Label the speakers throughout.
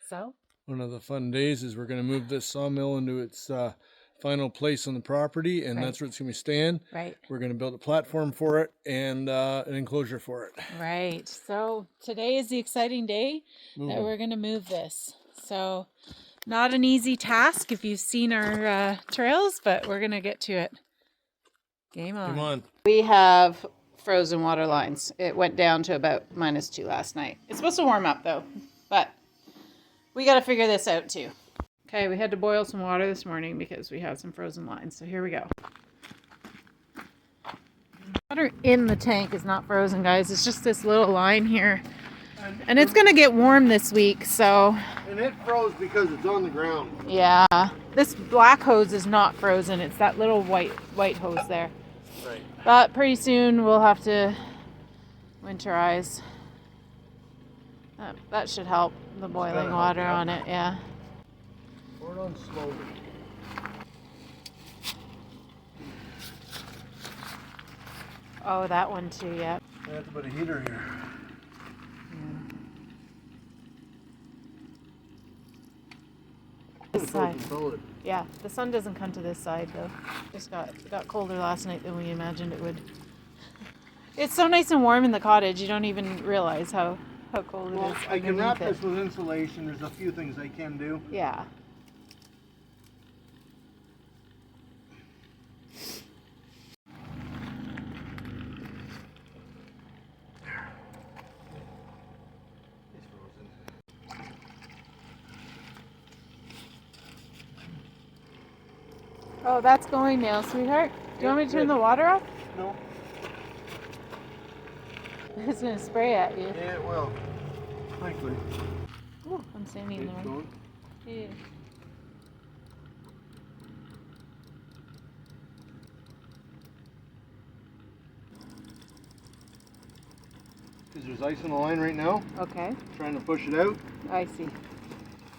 Speaker 1: So
Speaker 2: one of the fun days is we're going to move this sawmill into its final place on the property, and that's where it's going to be staying.
Speaker 1: Right.
Speaker 2: We're going to build a platform for it and an enclosure for it.
Speaker 1: Right. So today is the exciting day that we're going to move this. So not an easy task if you've seen our trails, but we're going to get to it. Game on.
Speaker 2: Come on.
Speaker 1: We have frozen water lines. It went down to about -2 last night. It's supposed to warm up though, but we got to figure this out too. Okay, we had to boil some water this morning because we had some frozen lines. So here we go. Water in the tank is not frozen, guys. It's just this little line here. And it's going to get warm this week, so...
Speaker 2: And it froze because it's on the ground.
Speaker 1: Yeah. This black hose is not frozen. It's that little white hose there.
Speaker 2: Right.
Speaker 1: But pretty soon we'll have to winterize. That should help the boiling water on it, yeah.
Speaker 2: Pour it on slowly.
Speaker 1: Oh, that one too, yeah.
Speaker 2: I have to put a heater here.
Speaker 1: This side. Yeah, the sun doesn't come to this side though. Just got colder last night than we imagined it would. It's so nice and warm in the cottage, you don't even realize how cold it is.
Speaker 2: I can wrap this with insulation. There's a few things I can do.
Speaker 1: Yeah. Oh, that's going now, sweetheart. Do you want me to turn the water off?
Speaker 2: No.
Speaker 1: It's going to spray at you.
Speaker 2: Yeah, it will. Thankfully.
Speaker 1: Ooh, I'm standing there. Yeah.
Speaker 2: Because there's ice on the line right now.
Speaker 1: Okay.
Speaker 2: Trying to push it out.
Speaker 1: I see.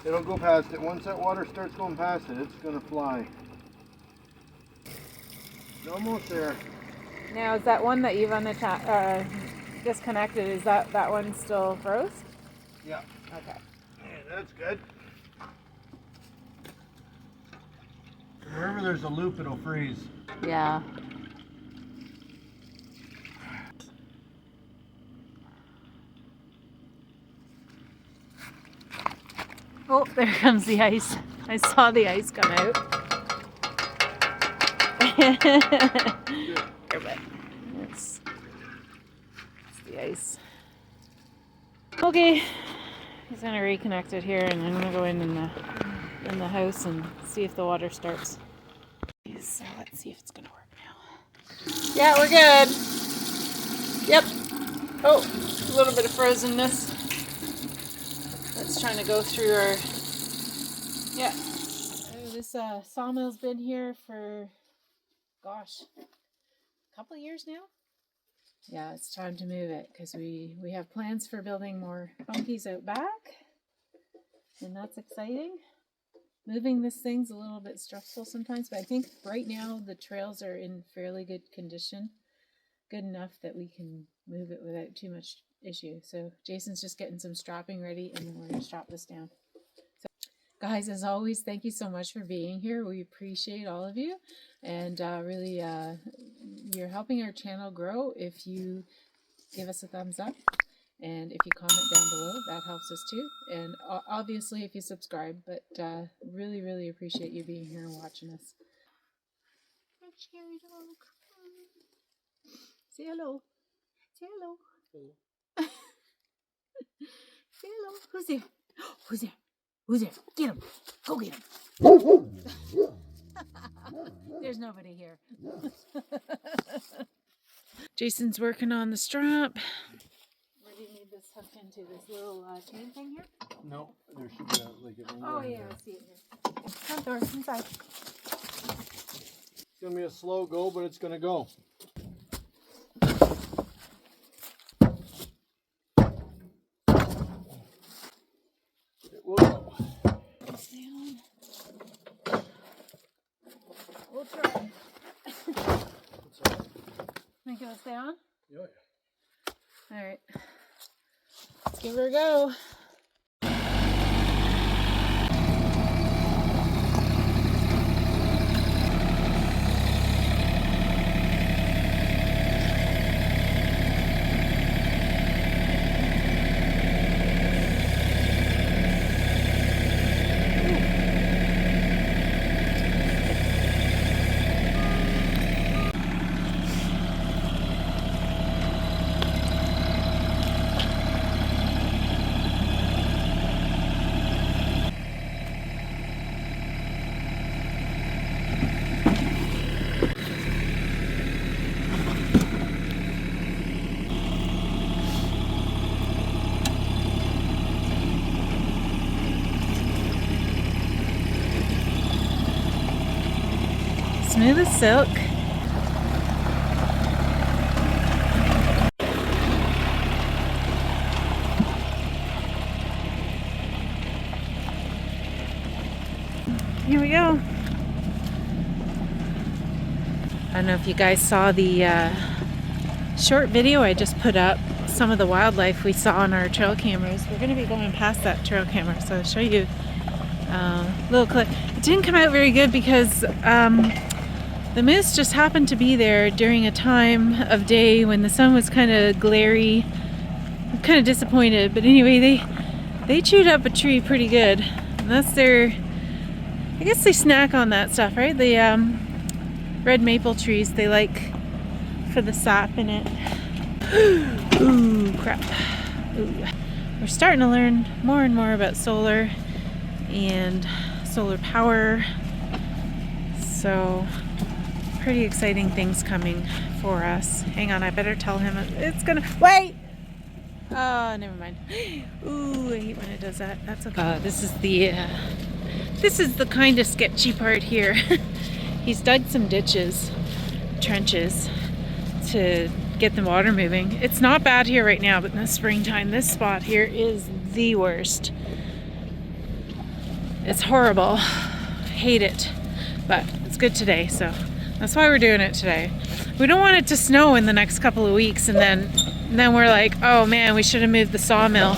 Speaker 2: It'll go past it. Once that water starts going past it, it's going to fly. It's almost there.
Speaker 1: Now, is that one that you've disconnected, is that one still froze?
Speaker 2: Yeah.
Speaker 1: Okay.
Speaker 2: Yeah, that's good. Wherever there's a loop, it'll freeze.
Speaker 1: Yeah. Oh, there comes the ice. I saw the ice come out. It's the ice. Okay, he's gonna reconnect it here, and I'm gonna go in the house and see if the water starts. So let's see if it's gonna work now. Yeah, we're good. Yep. Oh, a little bit of frozenness. That's trying to go through our. Yeah. This sawmill's been here for, gosh, a couple of years now. Yeah, it's time to move it because we have plans for building more funkies out back, and that's exciting. Moving this thing's a little bit stressful sometimes, but I think right now the trails are in fairly good condition, good enough that we can move it without too much issue. So Jason's just getting some strapping ready, and then we're going to strap this down. So guys, as always, thank you so much for being here. We appreciate all of you, and really you're helping our channel grow if you give us a thumbs up, and if you comment down below, that helps us too, and obviously if you subscribe, but really appreciate you being here and watching us. Say hello. Say hello. Say hello. Who's there? Who's there? Who's there? Get him. Go get him. There's nobody here. Jason's working on the strap. Where do you need this hooked into? This little chain thing here?
Speaker 2: No, there should be like a
Speaker 1: Oh yeah, I see it here. Front door, inside.
Speaker 2: It's going to be a slow go, but it's going to go. It will go.
Speaker 1: Stay on. We'll try. Think it'll stay on?
Speaker 2: Yeah.
Speaker 1: Alright. Let's give her a go. Smooth as silk. Here we go. I don't know if you guys saw the short video I just put up, some of the wildlife we saw on our trail cameras. We're going to be going past that trail camera, so I'll show you a little clip. It didn't come out very good because the moose just happened to be there during a time of day when the sun was kind of glary. I'm kind of disappointed, but anyway, they chewed up a tree pretty good. And that's their, I guess they snack on that stuff, right? The red maple trees, they like for the sap in it. Ooh, crap. Ooh. We're starting to learn more and more about solar and solar power. So, pretty exciting things coming for us. Hang on, I better tell him it's gonna, wait! Oh, never mind. Ooh, I hate when it does that. That's okay. This is the kind of sketchy part here. He's dug some ditches, trenches, to get the water moving. It's not bad here right now, but in the springtime, this spot here is the worst. It's horrible. Hate it. But it's good today, so that's why we're doing it today. We don't want it to snow in the next couple of weeks, and then we're like, oh man, we should have moved the sawmill.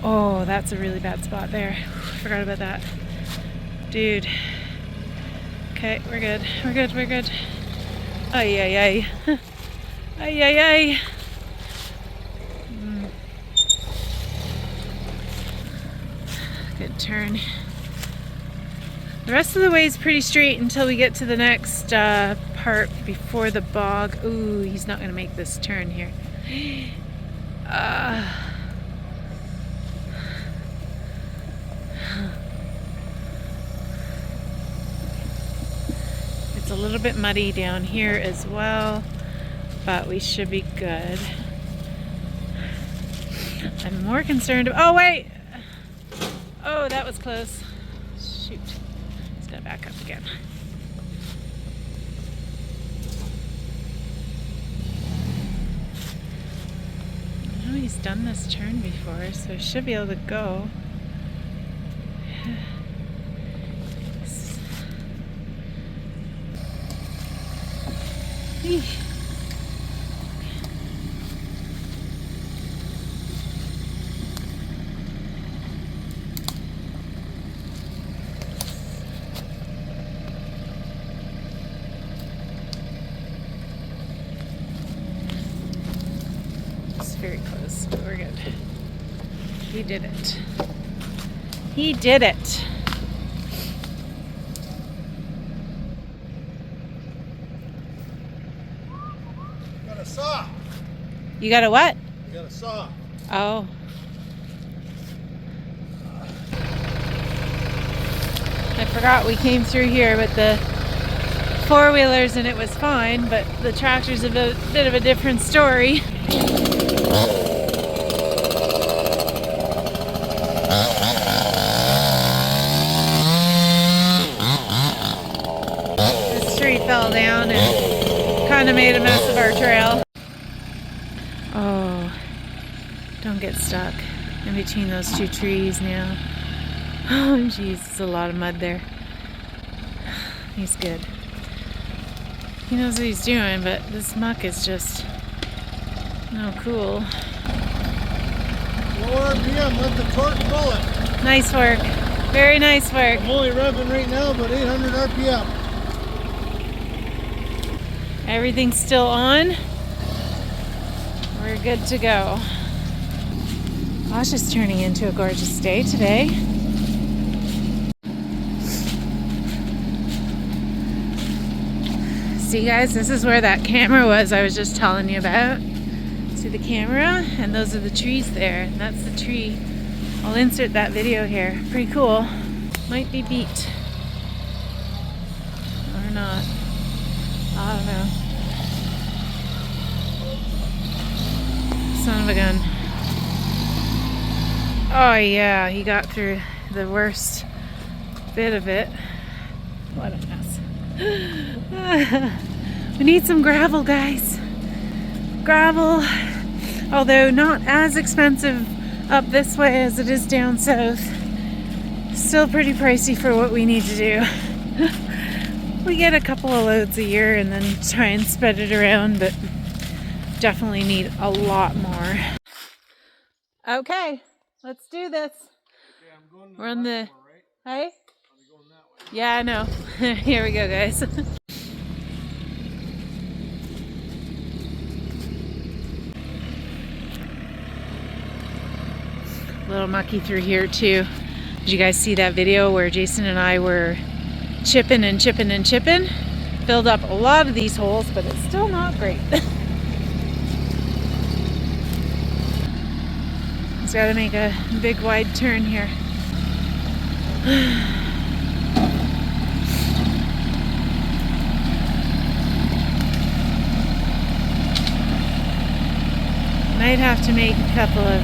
Speaker 1: Oh, that's a really bad spot there. Forgot about that. Dude. Okay, we're good. We're good. We're good. Ay, ay, ay. Ay, ay, ay. Good turn. The rest of the way is pretty straight until we get to the next part before the bog. Ooh, he's not going to make this turn here. It's a little bit muddy down here as well, but we should be good. I'm more concerned about, oh wait! Oh, that was close. Shoot. It's gonna back up again. I know he's done this turn before, so he should be able to go. Eesh. It's very close, but we're good. He did it. He did it.
Speaker 2: Saw.
Speaker 1: You got a what?
Speaker 2: You got a saw.
Speaker 1: Oh. I forgot we came through here with the four-wheelers and it was fine, but the tractor's a bit of a different story. This tree fell down and kind of made a mess of our trail. Oh, don't get stuck in between those two trees now. Oh, jeez, there's a lot of mud there. He's good. He knows what he's doing, but this muck is just no cool.
Speaker 2: Low RPM, let the torque pull it.
Speaker 1: Nice work. Very nice work.
Speaker 2: I'm only revving right now, but 800 RPM.
Speaker 1: Everything's still on. We're good to go. Gosh, it's turning into a gorgeous day today. See guys, this is where that camera was I was just telling you about. See the camera? And those are the trees there. And that's the tree. I'll insert that video here. Pretty cool. Might be beat. Or not. I don't know. Son of a gun. Oh yeah, he got through the worst bit of it. What a mess. We need some gravel, guys. Gravel, although not as expensive up this way as it is down south. Still pretty pricey for what we need to do. We get a couple of loads a year and then try and spread it around, but definitely need a lot more. Okay, let's do this.
Speaker 2: Okay, I'm going
Speaker 1: We're on the...
Speaker 2: right?
Speaker 1: Hey?
Speaker 2: I'm going that way.
Speaker 1: Yeah, I know. Here we go, guys. A little mucky through here too. Did you guys see that video where Jason and I were chipping and chipping and chipping? Filled up a lot of these holes, but it's still not great. He's got to make a big wide turn here. Might have to make a couple of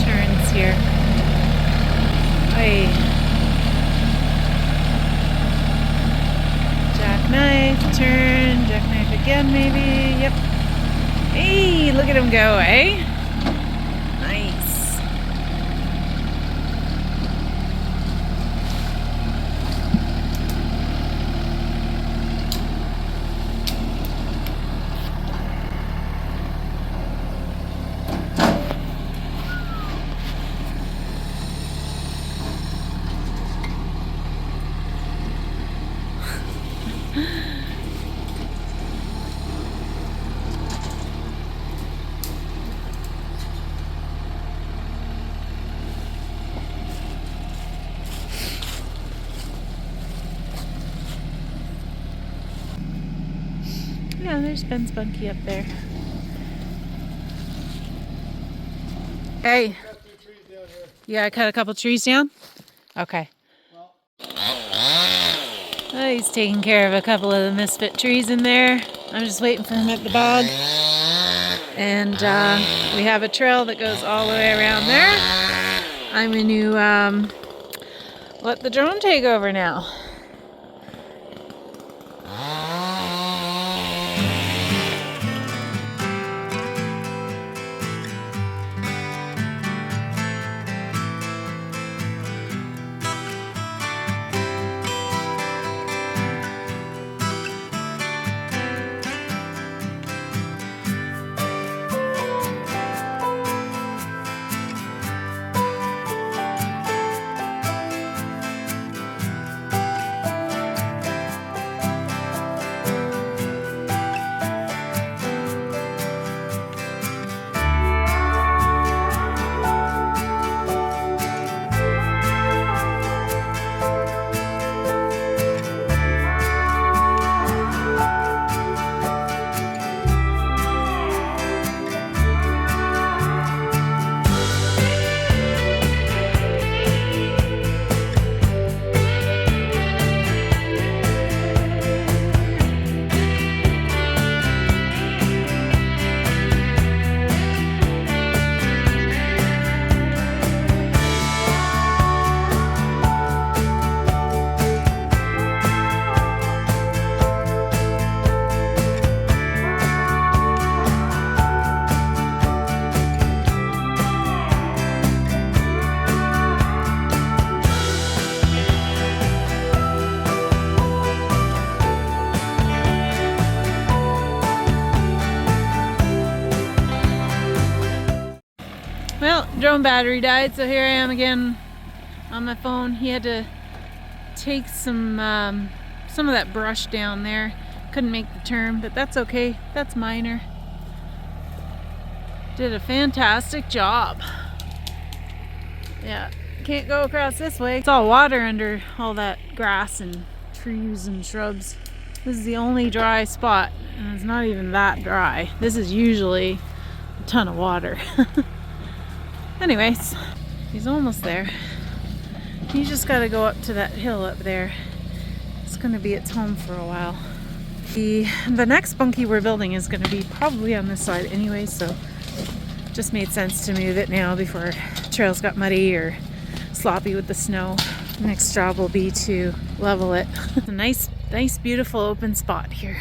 Speaker 1: turns here. Hey. Jackknife, turn, jackknife again maybe, yep. Hey, look at him go, eh? Nice. Yeah, there's Ben's bunkie up there. Hey.
Speaker 2: Got 2 trees down here.
Speaker 1: Yeah, I cut a couple trees down? Okay.
Speaker 2: Well,
Speaker 1: Oh, he's taking care of a couple of the misfit trees in there. I'm just waiting for him at the bog. And we have a trail that goes all the way around there. I'm going to let the drone take over now. Well, drone battery died, so here I am again on my phone. He had to take some of that brush down there. Couldn't make the turn, but that's okay. That's minor. Did a fantastic job. Yeah, can't go across this way. It's all water under all that grass and trees and shrubs. This is the only dry spot, and it's not even that dry. This is usually a ton of water. Anyways, he's almost there. You just got to go up to that hill up there. It's going to be its home for a while. The next bunkie we're building is going to be probably on this side anyway, so just made sense to move it now before trails got muddy or sloppy with the snow. Next job will be to level it. A nice, beautiful open spot here.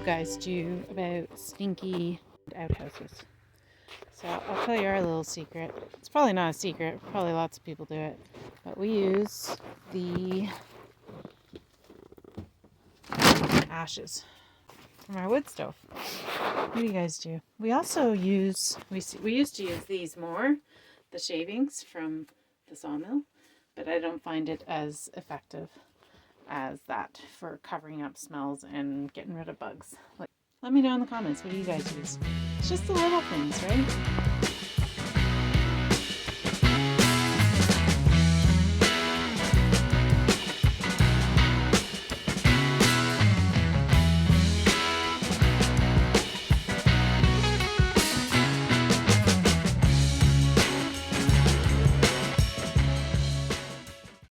Speaker 1: Guys do about stinky outhouses. So I'll tell you our little secret. It's probably not a secret, probably lots of people do it, but we use the ashes from our wood stove. What do you guys do? We also use, we used to use these more, the shavings from the sawmill, but I don't find it as effective as that for covering up smells and getting rid of bugs. Let me know in the comments, what do you guys use? It's just the little things, right?